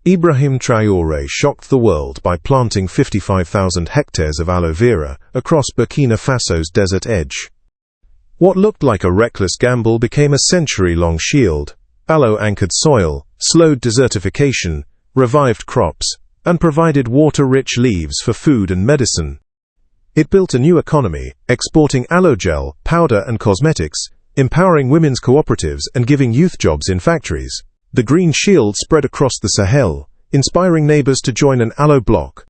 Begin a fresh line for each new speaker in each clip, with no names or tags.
Ibrahim Traoré shocked the world by planting 55,000 hectares of aloe vera across Burkina Faso's desert edge. What looked like a reckless gamble became a century-long shield. Aloe anchored soil, slowed desertification, revived crops, and provided water-rich leaves for food and medicine. It built a new economy, exporting aloe gel, powder and cosmetics, empowering women's cooperatives and giving youth jobs in factories. The green shield spread across the Sahel, inspiring neighbors to join an Aloe Bloc.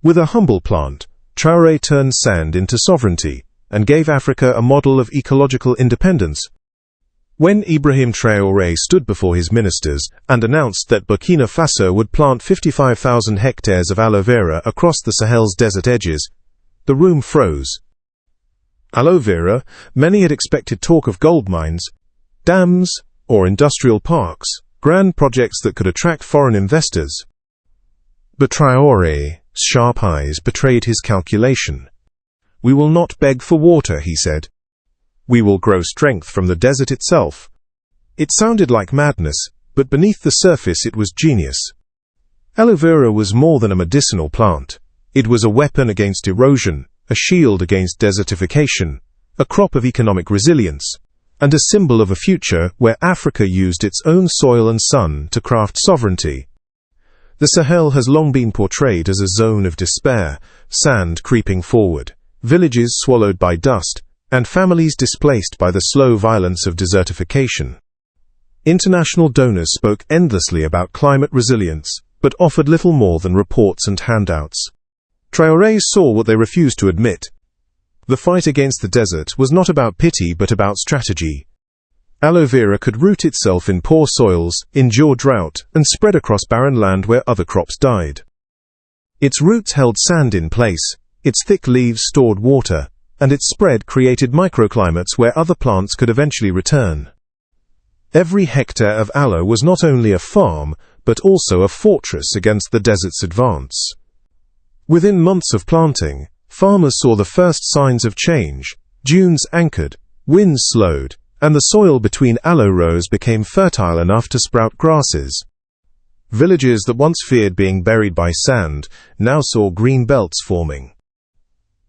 With a humble plant, Traoré turned sand into sovereignty and gave Africa a model of ecological independence. When Ibrahim Traoré stood before his ministers and announced that Burkina Faso would plant 55,000 hectares of aloe vera across the Sahel's desert edges, the room froze. Aloe vera, many had expected talk of gold mines, dams, or industrial parks, grand projects that could attract foreign investors. But Traoré's sharp eyes betrayed his calculation. "We will not beg for water," he said. "We will grow strength from the desert itself." It sounded like madness, but beneath the surface it was genius. Aloe vera was more than a medicinal plant. It was a weapon against erosion, a shield against desertification, a crop of economic resilience, and a symbol of a future where Africa used its own soil and sun to craft sovereignty. The Sahel has long been portrayed as a zone of despair, sand creeping forward, villages swallowed by dust, and families displaced by the slow violence of desertification. International donors spoke endlessly about climate resilience, but offered little more than reports and handouts. Traoré saw what they refused to admit. The fight against the desert was not about pity but about strategy. Aloe vera could root itself in poor soils, endure drought, and spread across barren land where other crops died. Its roots held sand in place, its thick leaves stored water, and its spread created microclimates where other plants could eventually return. Every hectare of aloe was not only a farm, but also a fortress against the desert's advance. Within months of planting, farmers saw the first signs of change. Dunes anchored, winds slowed, and the soil between aloe rows became fertile enough to sprout grasses. Villages that once feared being buried by sand now saw green belts forming.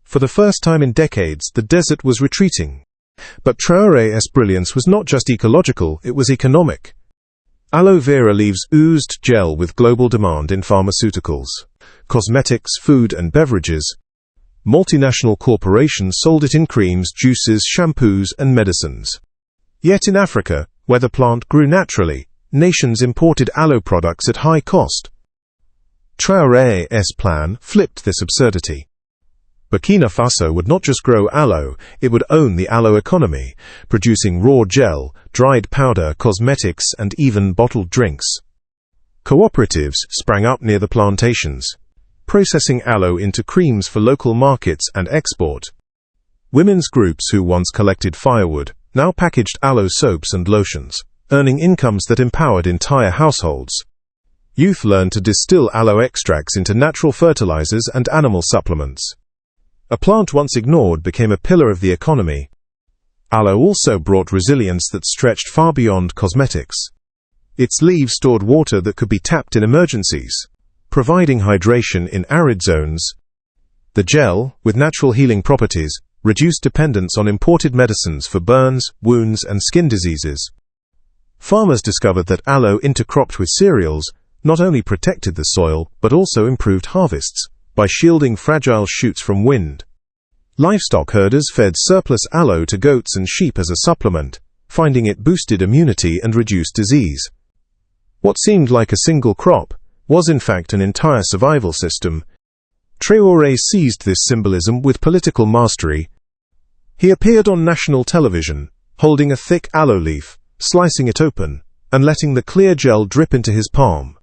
For the first time in decades, the desert was retreating. But Traoré's brilliance was not just ecological, it was economic. Aloe vera leaves oozed gel with global demand in pharmaceuticals, cosmetics, food and beverages. Multinational corporations sold it in creams, juices, shampoos and medicines. Yet in Africa, where the plant grew naturally, nations imported aloe products at high cost. Traoré's plan flipped this absurdity. Burkina Faso would not just grow aloe, it would own the aloe economy, producing raw gel, dried powder, cosmetics, and even bottled drinks. Cooperatives sprang up near the plantations, processing aloe into creams for local markets and export. Women's groups who once collected firewood now packaged aloe soaps and lotions, earning incomes that empowered entire households. Youth learned to distill aloe extracts into natural fertilizers and animal supplements. A plant once ignored became a pillar of the economy. Aloe also brought resilience that stretched far beyond cosmetics. Its leaves stored water that could be tapped in emergencies, providing hydration in arid zones. The gel, with natural healing properties, reduced dependence on imported medicines for burns, wounds, and skin diseases. Farmers discovered that aloe intercropped with cereals not only protected the soil but also improved harvests by shielding fragile shoots from wind. Livestock herders fed surplus aloe to goats and sheep as a supplement, finding it boosted immunity and reduced disease. What seemed like a single crop was in fact an entire survival system. Traoré seized this symbolism with political mastery. He appeared on national television, holding a thick aloe leaf, slicing it open, and letting the clear gel drip into his palm.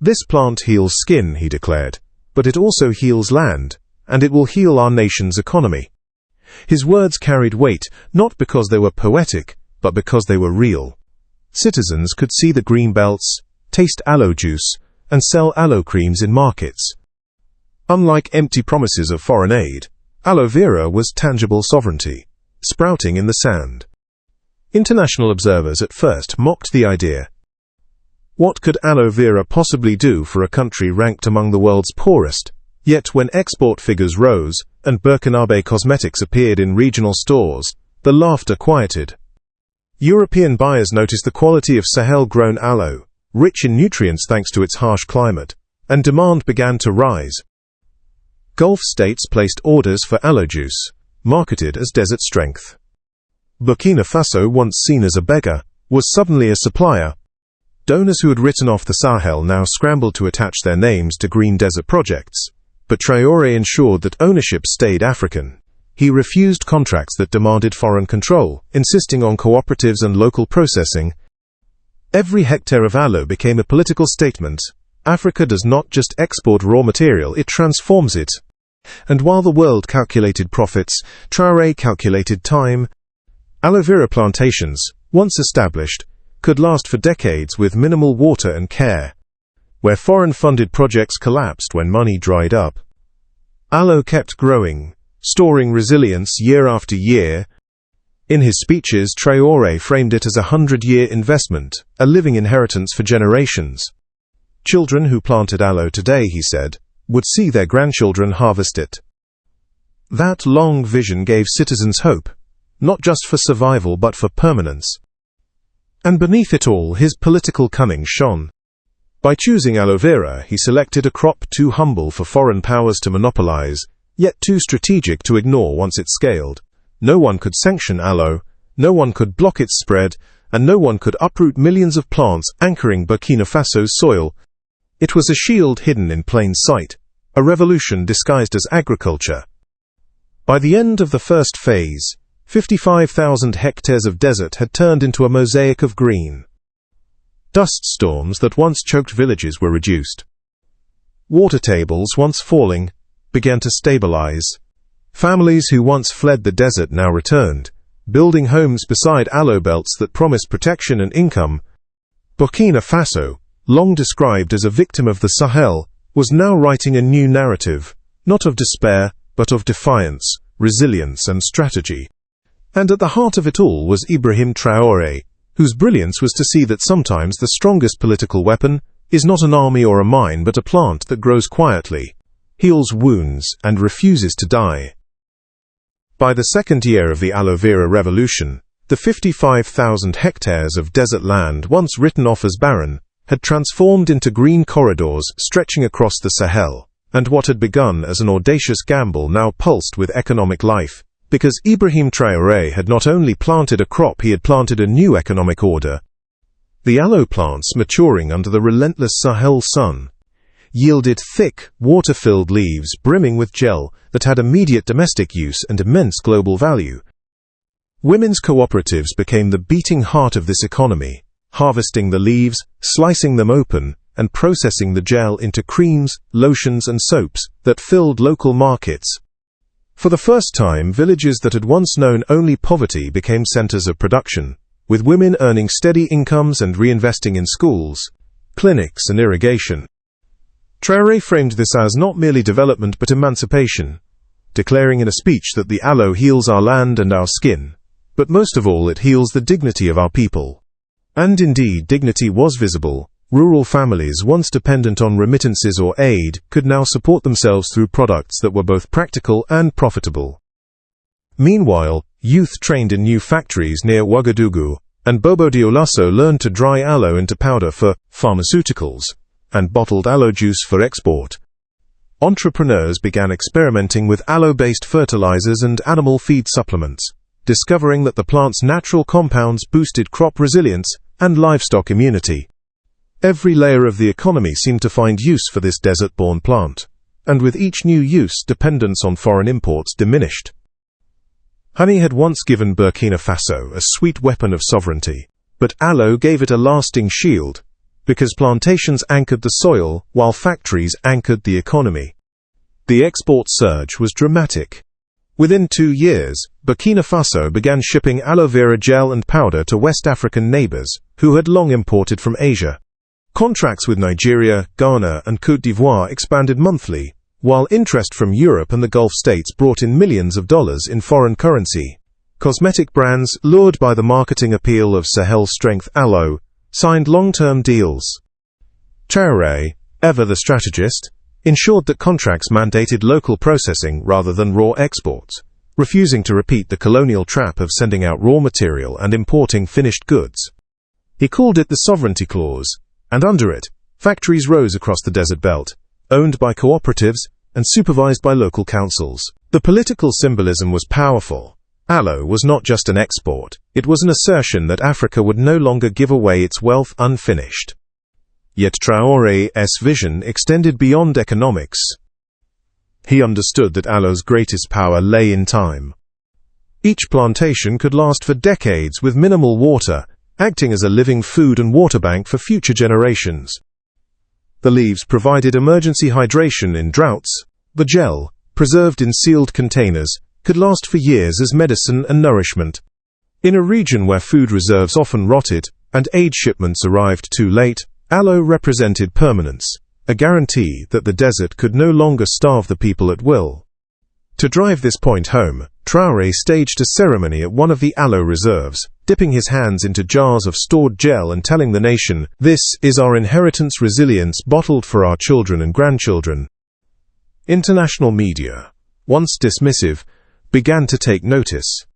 "This plant heals skin," he declared, "but it also heals land, and it will heal our nation's economy." His words carried weight, not because they were poetic, but because they were real. Citizens could see the green belts, taste aloe juice, and sell aloe creams in markets. Unlike empty promises of foreign aid, aloe vera was tangible sovereignty, sprouting in the sand. International observers at first mocked the idea. What could aloe vera possibly do for a country ranked among the world's poorest? Yet when export figures rose, and Burkinabe cosmetics appeared in regional stores, the laughter quieted. European buyers noticed the quality of Sahel-grown aloe, rich in nutrients thanks to its harsh climate, and demand began to rise. Gulf states placed orders for aloe juice, marketed as desert strength. Burkina Faso, once seen as a beggar, was suddenly a supplier. Donors who had written off the Sahel now scrambled to attach their names to green desert projects. But Traoré ensured that ownership stayed African. He refused contracts that demanded foreign control, insisting on cooperatives and local processing. Every hectare of aloe became a political statement. Africa does not just export raw material, it transforms it. And while the world calculated profits, Traoré calculated time. Aloe vera plantations, once established, could last for decades with minimal water and care. Where foreign-funded projects collapsed when money dried up, aloe kept growing, storing resilience year after year. In his speeches, Traoré framed it as a 100-year investment, a living inheritance for generations. Children who planted aloe today, he said, would see their grandchildren harvest it. That long vision gave citizens hope, not just for survival but for permanence. And beneath it all, his political cunning shone. By choosing aloe vera, he selected a crop too humble for foreign powers to monopolize, yet too strategic to ignore once it scaled. No one could sanction aloe, no one could block its spread, and no one could uproot millions of plants anchoring Burkina Faso's soil. It was a shield hidden in plain sight, a revolution disguised as agriculture. By the end of the first phase, 55,000 hectares of desert had turned into a mosaic of green. Dust storms that once choked villages were reduced. Water tables, once falling, began to stabilize. Families who once fled the desert now returned, building homes beside aloe belts that promised protection and income. Burkina Faso, long described as a victim of the Sahel, was now writing a new narrative, not of despair, but of defiance, resilience and strategy. And at the heart of it all was Ibrahim Traoré, whose brilliance was to see that sometimes the strongest political weapon is not an army or a mine but a plant that grows quietly, heals wounds, and refuses to die. By the second year of the aloe vera revolution, the 55,000 hectares of desert land once written off as barren had transformed into green corridors stretching across the Sahel, and what had begun as an audacious gamble now pulsed with economic life. Because Ibrahim Traoré had not only planted a crop, he had planted a new economic order. The aloe plants, maturing under the relentless Sahel sun, yielded thick, water-filled leaves brimming with gel that had immediate domestic use and immense global value. Women's cooperatives became the beating heart of this economy, harvesting the leaves, slicing them open, and processing the gel into creams, lotions and soaps that filled local markets. For the first time, villages that had once known only poverty became centers of production, with women earning steady incomes and reinvesting in schools, clinics and irrigation. Traoré framed this as not merely development but emancipation, declaring in a speech that the aloe heals our land and our skin, but most of all it heals the dignity of our people. And indeed, dignity was visible. Rural families, once dependent on remittances or aid, could now support themselves through products that were both practical and profitable. Meanwhile, youth trained in new factories near Ouagadougou and Bobo Dioulasso learned to dry aloe into powder for pharmaceuticals and bottled aloe juice for export. Entrepreneurs began experimenting with aloe-based fertilizers and animal feed supplements, discovering that the plant's natural compounds boosted crop resilience and livestock immunity. Every layer of the economy seemed to find use for this desert-born plant, and with each new use, dependence on foreign imports diminished. Honey had once given Burkina Faso a sweet weapon of sovereignty, but aloe gave it a lasting shield, because plantations anchored the soil while factories anchored the economy. The export surge was dramatic. Within 2 years, Burkina Faso began shipping aloe vera gel and powder to West African neighbors, who had long imported from Asia. Contracts with Nigeria, Ghana and Côte d'Ivoire expanded monthly, while interest from Europe and the Gulf states brought in millions of dollars in foreign currency. Cosmetic brands, lured by the marketing appeal of Sahel strength aloe, signed long-term deals. Traoré, ever the strategist, ensured that contracts mandated local processing rather than raw exports, refusing to repeat the colonial trap of sending out raw material and importing finished goods. He called it the sovereignty clause, and under it, factories rose across the desert belt, owned by cooperatives and supervised by local councils. The political symbolism was powerful. Aloe was not just an export, it was an assertion that Africa would no longer give away its wealth unfinished. Yet Traoré's vision extended beyond economics. He understood that aloe's greatest power lay in time. Each plantation could last for decades with minimal water, acting as a living food and water bank for future generations. The leaves provided emergency hydration in droughts. The gel, preserved in sealed containers, could last for years as medicine and nourishment. In a region where food reserves often rotted, and aid shipments arrived too late, aloe represented permanence, a guarantee that the desert could no longer starve the people at will. To drive this point home, Traoré staged a ceremony at one of the aloe reserves, dipping his hands into jars of stored gel and telling the nation, "This is our inheritance resilience bottled for our children and grandchildren." International media, once dismissive, began to take notice.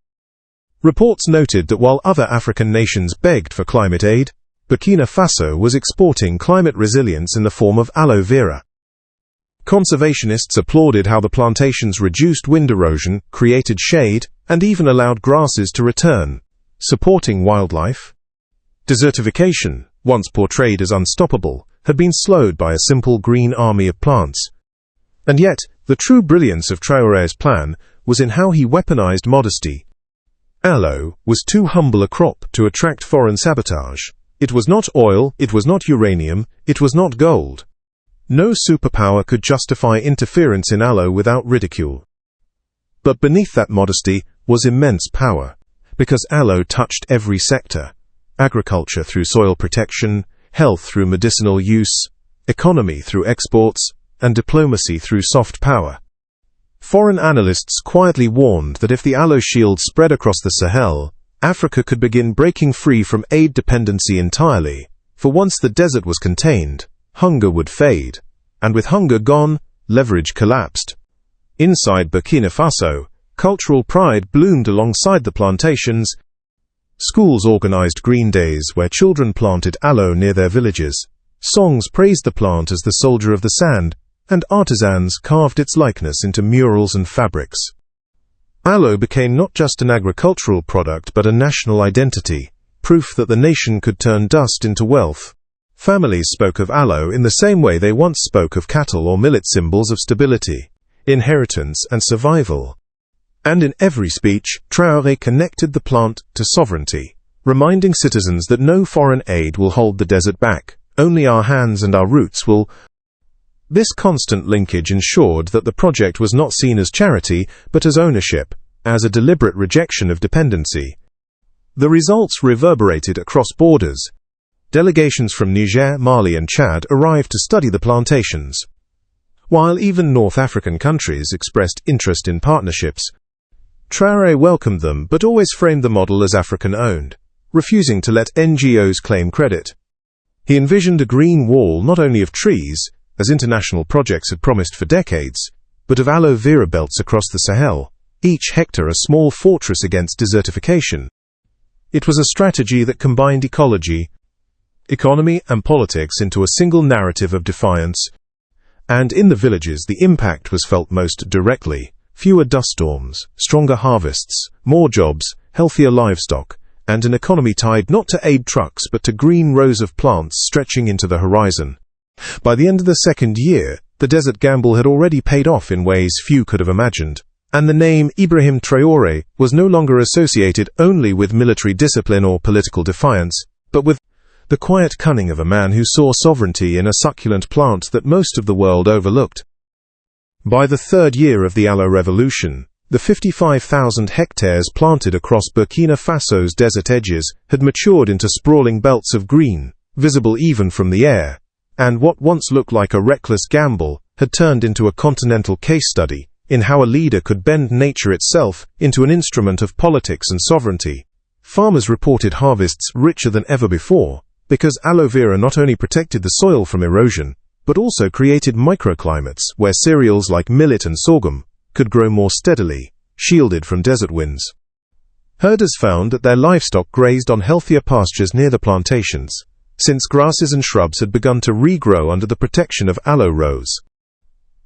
Reports noted that while other African nations begged for climate aid, Burkina Faso was exporting climate resilience in the form of aloe vera. Conservationists applauded how the plantations reduced wind erosion, created shade, and even allowed grasses to return, supporting wildlife. Desertification, once portrayed as unstoppable, had been slowed by a simple green army of plants. And yet, the true brilliance of Traoré's plan was in how he weaponized modesty. Aloe was too humble a crop to attract foreign sabotage. It was not oil, it was not uranium, it was not gold. No superpower could justify interference in aloe without ridicule. But beneath that modesty was immense power, because aloe touched every sector: agriculture through soil protection, health through medicinal use, economy through exports, and diplomacy through soft power. Foreign analysts quietly warned that if the aloe shield spread across the Sahel, Africa could begin breaking free from aid dependency entirely, for once the desert was contained, hunger would fade, and with hunger gone, leverage collapsed. Inside Burkina Faso, cultural pride bloomed alongside the plantations. Schools organized green days where children planted aloe near their villages. Songs praised the plant as the soldier of the sand, and artisans carved its likeness into murals and fabrics. Aloe became not just an agricultural product but a national identity, proof that the nation could turn dust into wealth. Families spoke of aloe in the same way they once spoke of cattle or millet, symbols of stability, inheritance, and survival. And in every speech, Traoré connected the plant to sovereignty, reminding citizens that no foreign aid will hold the desert back, only our hands and our roots will. This constant linkage ensured that the project was not seen as charity, but as ownership, as a deliberate rejection of dependency. The results reverberated across borders. Delegations from Niger, Mali, and Chad arrived to study the plantations. While even North African countries expressed interest in partnerships, Traoré welcomed them but always framed the model as African-owned, refusing to let NGOs claim credit. He envisioned a green wall not only of trees, as international projects had promised for decades, but of aloe vera belts across the Sahel, each hectare a small fortress against desertification. It was a strategy that combined ecology, economy, and politics into a single narrative of defiance. And in the villages the impact was felt most directly: fewer dust storms, stronger harvests, more jobs, healthier livestock, and an economy tied not to aid trucks but to green rows of plants stretching into the horizon. By the end of the second year, the desert gamble had already paid off in ways few could have imagined, and the name Ibrahim Traoré was no longer associated only with military discipline or political defiance, but with the quiet cunning of a man who saw sovereignty in a succulent plant that most of the world overlooked. By the third year of the Aloe Revolution, the 55,000 hectares planted across Burkina Faso's desert edges had matured into sprawling belts of green, visible even from the air, and what once looked like a reckless gamble had turned into a continental case study in how a leader could bend nature itself into an instrument of politics and sovereignty. Farmers reported harvests richer than ever before, because aloe vera not only protected the soil from erosion, but also created microclimates where cereals like millet and sorghum could grow more steadily, shielded from desert winds. Herders found that their livestock grazed on healthier pastures near the plantations, since grasses and shrubs had begun to regrow under the protection of aloe rows.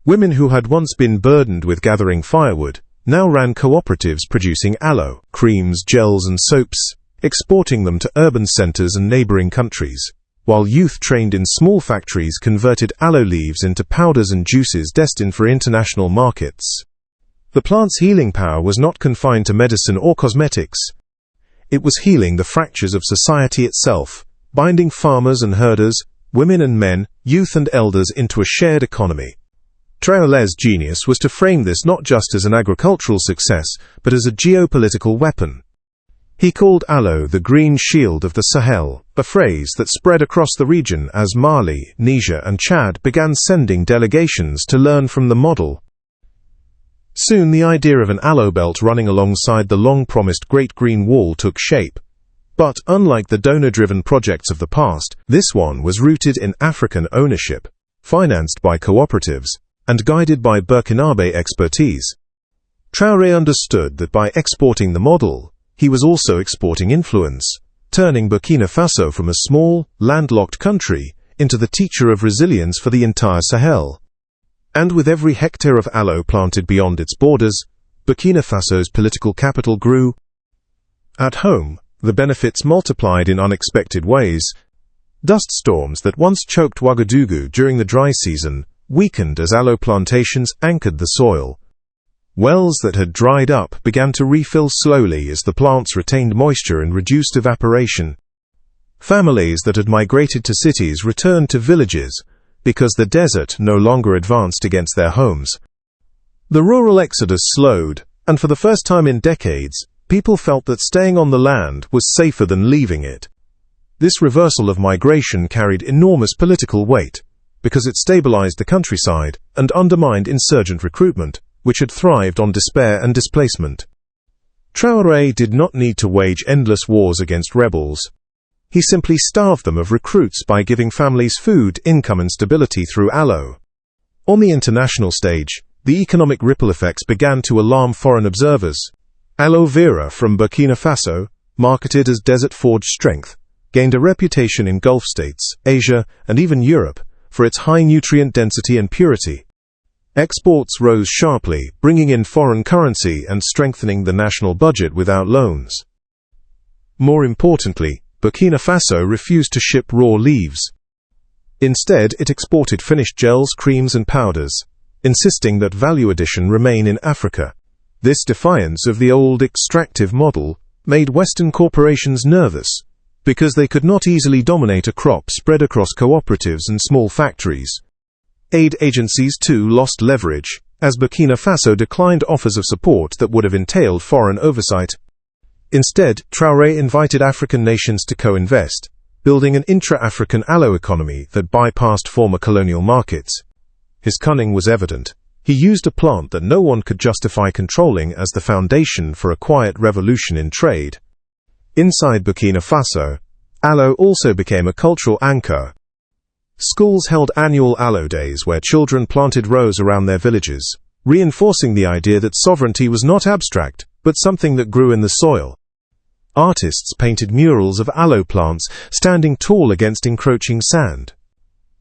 Women who had once been burdened with gathering firewood now ran cooperatives producing aloe, creams, gels and soaps, exporting them to urban centers and neighboring countries, while youth trained in small factories converted aloe leaves into powders and juices destined for international markets. The plant's healing power was not confined to medicine or cosmetics. It was healing the fractures of society itself, binding farmers and herders, women and men, youth and elders into a shared economy. Traoré's genius was to frame this not just as an agricultural success, but as a geopolitical weapon. He called aloe the green shield of the Sahel, a phrase that spread across the region as Mali, Niger and Chad began sending delegations to learn from the model. Soon the idea of an aloe belt running alongside the long-promised Great Green Wall took shape. But unlike the donor-driven projects of the past, this one was rooted in African ownership, financed by cooperatives, and guided by Burkinabe expertise. Traoré understood that by exporting the model, he was also exporting influence, turning Burkina Faso from a small, landlocked country into the teacher of resilience for the entire Sahel. And with every hectare of aloe planted beyond its borders, Burkina Faso's political capital grew. At home, the benefits multiplied in unexpected ways. Dust storms that once choked Ouagadougou during the dry season weakened as aloe plantations anchored the soil. Wells that had dried up began to refill slowly as the plants retained moisture and reduced evaporation. Families that had migrated to cities returned to villages because the desert no longer advanced against their homes. The rural exodus slowed, and for the first time in decades, people felt that staying on the land was safer than leaving it. This reversal of migration carried enormous political weight, because it stabilized the countryside and undermined insurgent recruitment, which had thrived on despair and displacement. Traoré did not need to wage endless wars against rebels. He simply starved them of recruits by giving families food, income and stability through aloe. On the international stage, the economic ripple effects began to alarm foreign observers. Aloe Vera from Burkina Faso, marketed as desert-forged strength, gained a reputation in Gulf states, Asia and even Europe for its high nutrient density and purity. Exports rose sharply, bringing in foreign currency and strengthening the national budget without loans. More importantly, Burkina Faso refused to ship raw leaves. Instead, it exported finished gels, creams and powders, insisting that value addition remain in Africa. This defiance of the old extractive model made Western corporations nervous, because they could not easily dominate a crop spread across cooperatives and small factories. Aid agencies too lost leverage, as Burkina Faso declined offers of support that would have entailed foreign oversight. Instead, Traoré invited African nations to co-invest, building an intra-African aloe economy that bypassed former colonial markets. His cunning was evident. He used a plant that no one could justify controlling as the foundation for a quiet revolution in trade. Inside Burkina Faso, aloe also became a cultural anchor. Schools held annual aloe days where children planted rows around their villages, reinforcing the idea that sovereignty was not abstract, but something that grew in the soil. Artists painted murals of aloe plants standing tall against encroaching sand.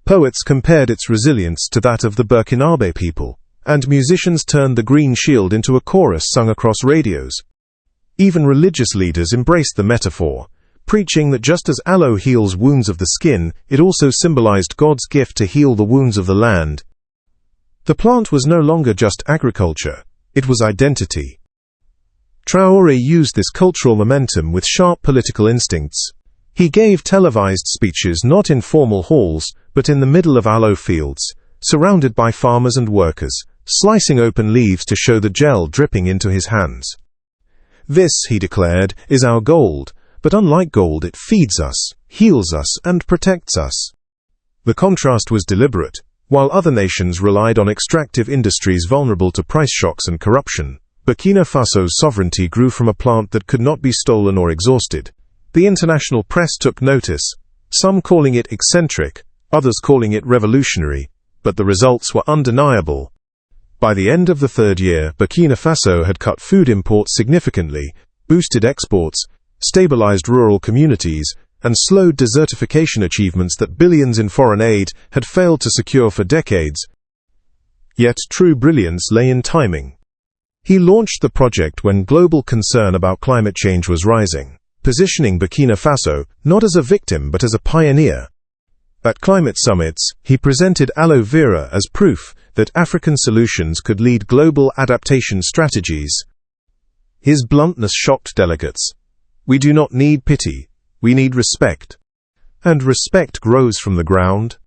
Poets compared its resilience to that of the Burkinabe people, and musicians turned the green shield into a chorus sung across radios. Even religious leaders embraced the metaphor, preaching that just as aloe heals wounds of the skin, it also symbolized God's gift to heal the wounds of the land. The plant was no longer just agriculture, it was identity. Traoré used this cultural momentum with sharp political instincts. He gave televised speeches not in formal halls, but in the middle of aloe fields, surrounded by farmers and workers, slicing open leaves to show the gel dripping into his hands. This, he declared, is our gold, but unlike gold it feeds us, heals us, and protects us. The contrast was deliberate. While other nations relied on extractive industries vulnerable to price shocks and corruption, Burkina Faso's sovereignty grew from a plant that could not be stolen or exhausted. The international press took notice, some calling it eccentric, others calling it revolutionary, but the results were undeniable. By the end of the third year, Burkina Faso had cut food imports significantly, boosted exports, stabilized rural communities, and slowed desertification achievements that billions in foreign aid had failed to secure for decades. Yet true brilliance lay in timing. He launched the project when global concern about climate change was rising, positioning Burkina Faso not as a victim but as a pioneer. At climate summits, he presented Aloe Vera as proof that African solutions could lead global adaptation strategies. His bluntness shocked delegates. "We do not need pity, we need respect. And respect grows from the ground."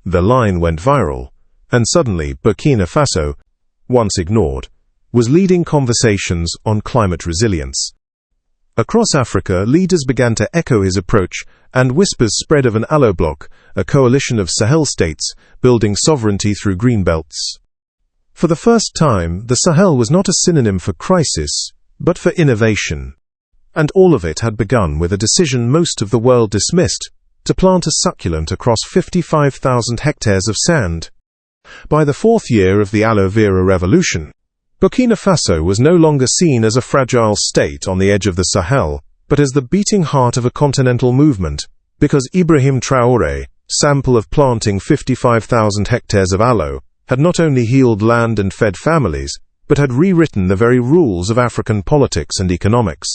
The line went viral, and suddenly Burkina Faso, once ignored, was leading conversations on climate resilience. Across Africa, leaders began to echo his approach, and whispers spread of an Aloe Bloc, a coalition of Sahel states, building sovereignty through green belts. For the first time, the Sahel was not a synonym for crisis, but for innovation. And all of it had begun with a decision most of the world dismissed, to plant a succulent across 55,000 hectares of sand. By the fourth year of the Aloe Vera revolution, Burkina Faso was no longer seen as a fragile state on the edge of the Sahel, but as the beating heart of a continental movement, because Ibrahim Traoré, sample of planting 55,000 hectares of aloe, had not only healed land and fed families, but had rewritten the very rules of African politics and economics.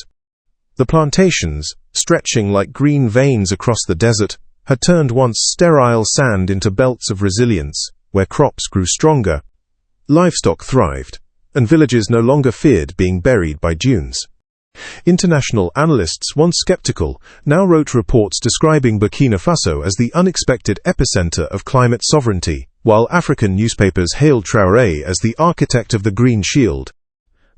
The plantations, stretching like green veins across the desert, had turned once sterile sand into belts of resilience, where crops grew stronger, livestock thrived, and villages no longer feared being buried by dunes. International analysts, once skeptical, now wrote reports describing Burkina Faso as the unexpected epicenter of climate sovereignty, while African newspapers hailed Traoré as the architect of the Green Shield.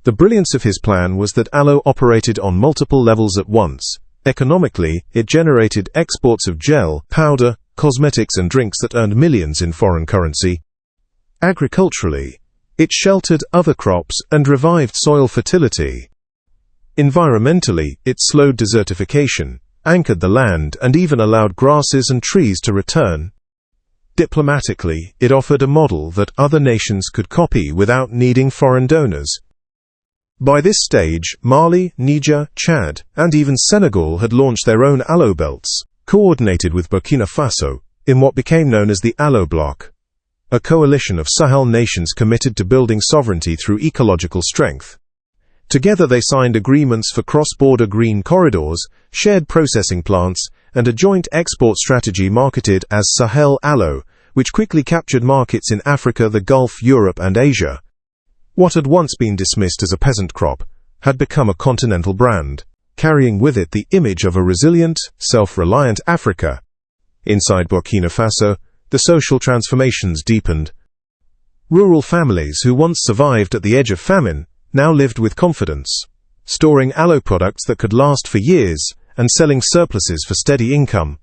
The brilliance of his plan was that aloe operated on multiple levels at once. Economically, it generated exports of gel, powder, cosmetics and drinks that earned millions in foreign currency. Agriculturally, it sheltered other crops and revived soil fertility. Environmentally, it slowed desertification, anchored the land, and even allowed grasses and trees to return. Diplomatically, it offered a model that other nations could copy without needing foreign donors. By this stage, Mali, Niger, Chad, and even Senegal had launched their own aloe belts, coordinated with Burkina Faso, in what became known as the Aloe Bloc, a coalition of Sahel nations committed to building sovereignty through ecological strength. Together they signed agreements for cross-border green corridors, shared processing plants, and a joint export strategy marketed as Sahel Aloe, which quickly captured markets in Africa, the Gulf, Europe, and Asia. What had once been dismissed as a peasant crop had become a continental brand, carrying with it the image of a resilient, self-reliant Africa. Inside Burkina Faso, the social transformations deepened. Rural families who once survived at the edge of famine now lived with confidence, storing aloe products that could last for years and selling surpluses for steady income.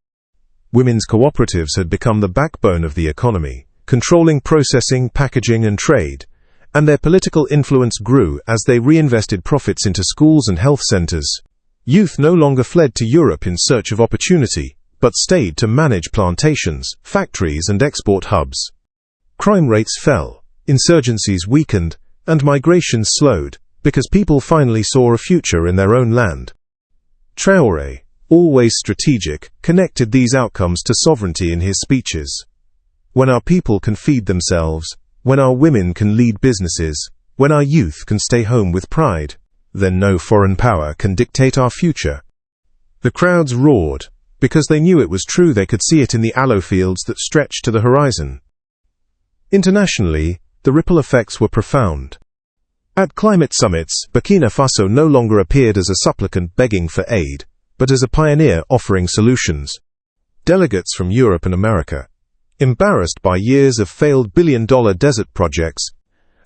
Women's cooperatives had become the backbone of the economy, controlling processing, packaging, and trade, and their political influence grew as they reinvested profits into schools and health centers. Youth no longer fled to Europe in search of opportunity, but stayed to manage plantations, factories, and export hubs. Crime rates fell, insurgencies weakened, and migration slowed, because people finally saw a future in their own land. Traoré, always strategic, connected these outcomes to sovereignty in his speeches. When our people can feed themselves, when our women can lead businesses, when our youth can stay home with pride, then no foreign power can dictate our future. The crowds roared, because they knew it was true. They could see it in the aloe fields that stretched to the horizon. Internationally, the ripple effects were profound. At climate summits, Burkina Faso no longer appeared as a supplicant begging for aid, but as a pioneer offering solutions. Delegates from Europe and America, embarrassed by years of failed billion-dollar desert projects,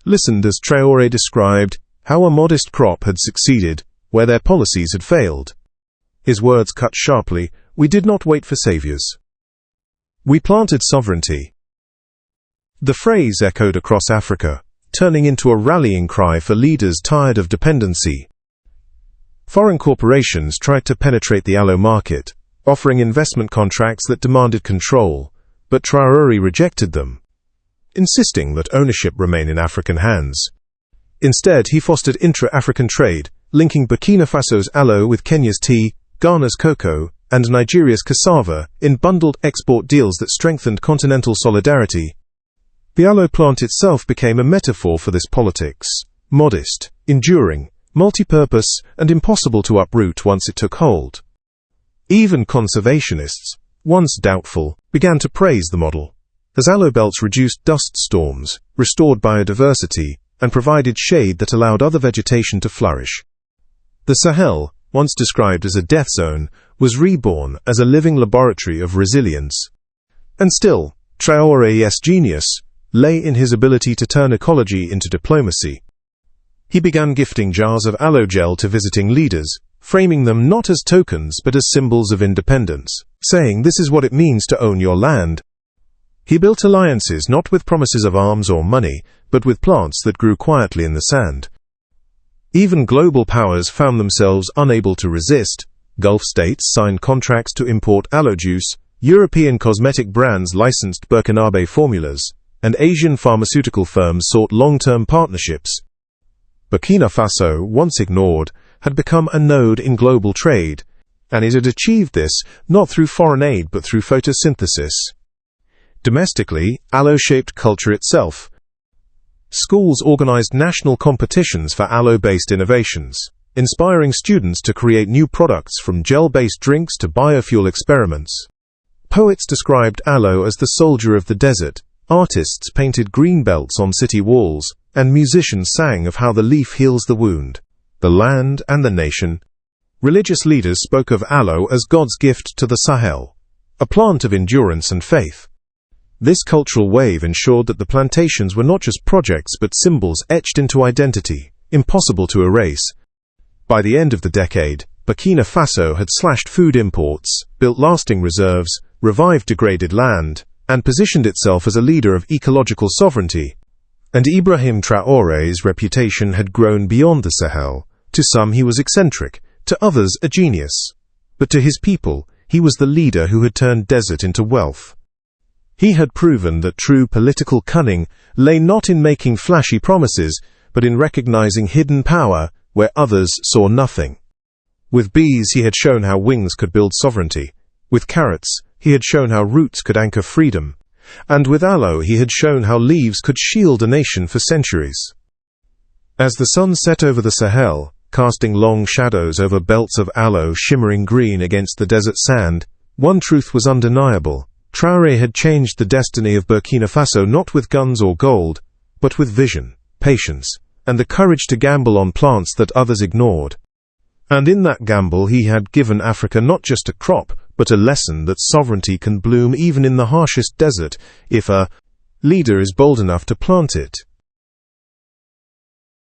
listened as Traoré described how a modest crop had succeeded where their policies had failed. His words cut sharply. We did not wait for saviors. We planted sovereignty. The phrase echoed across Africa, turning into a rallying cry for leaders tired of dependency. Foreign corporations tried to penetrate the aloe market, offering investment contracts that demanded control, but Traoré rejected them, insisting that ownership remain in African hands. Instead, he fostered intra-African trade, linking Burkina Faso's aloe with Kenya's tea, Ghana's cocoa, and Nigeria's cassava, in bundled export deals that strengthened continental solidarity. The aloe plant itself became a metaphor for this politics: modest, enduring, multi-purpose, and impossible to uproot once it took hold. Even conservationists, once doubtful, began to praise the model, as aloe belts reduced dust storms, restored biodiversity, and provided shade that allowed other vegetation to flourish. The Sahel, once described as a death zone, was reborn as a living laboratory of resilience. And still, Traoré's genius lay in his ability to turn ecology into diplomacy. He began gifting jars of aloe gel to visiting leaders, framing them not as tokens but as symbols of independence, saying this is what it means to own your land. He built alliances not with promises of arms or money, but with plants that grew quietly in the sand. Even global powers found themselves unable to resist. Gulf states signed contracts to import aloe juice, European cosmetic brands licensed Burkina formulas, and Asian pharmaceutical firms sought long-term partnerships. Burkina Faso, once ignored, had become a node in global trade, and it had achieved this not through foreign aid but through photosynthesis. Domestically, aloe shaped culture itself. Schools organized national competitions for aloe-based innovations, inspiring students to create new products from gel-based drinks to biofuel experiments. Poets described aloe as the soldier of the desert, artists painted green belts on city walls, and musicians sang of how the leaf heals the wound, the land, and the nation. Religious leaders spoke of aloe as God's gift to the Sahel, a plant of endurance and faith. This cultural wave ensured that the plantations were not just projects but symbols etched into identity, impossible to erase. By the end of the decade, Burkina Faso had slashed food imports, built lasting reserves, revived degraded land, and positioned itself as a leader of ecological sovereignty. And Ibrahim Traoré's reputation had grown beyond the Sahel. To some he was eccentric, to others a genius. But to his people, he was the leader who had turned desert into wealth. He had proven that true political cunning lay not in making flashy promises, but in recognizing hidden power where others saw nothing. With bees he had shown how wings could build sovereignty. With carrots he had shown how roots could anchor freedom. And with aloe he had shown how leaves could shield a nation for centuries. As the sun set over the Sahel, casting long shadows over belts of aloe shimmering green against the desert sand, one truth was undeniable. Traoré had changed the destiny of Burkina Faso not with guns or gold, but with vision, patience, and the courage to gamble on plants that others ignored. And in that gamble he had given Africa not just a crop, but a lesson that sovereignty can bloom even in the harshest desert, if a leader is bold enough to plant it.